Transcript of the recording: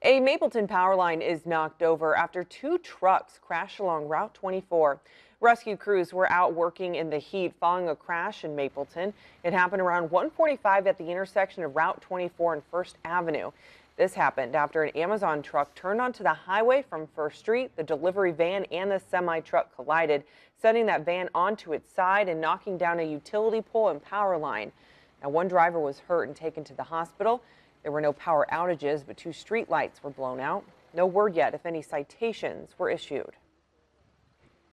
A Mapleton power line is knocked over after two trucks crashed along Route 24. Rescue crews were out working in the heat following a crash in Mapleton. It happened around 1:45 at the intersection of Route 24 and First Avenue. This happened after an Amazon truck turned onto the highway from First Street. The delivery van and the semi-truck collided, sending that van onto its side and knocking down a utility pole and power line. Now, one driver was hurt and taken to the hospital. There were no power outages, but two street lights were blown out. No word yet if any citations were issued.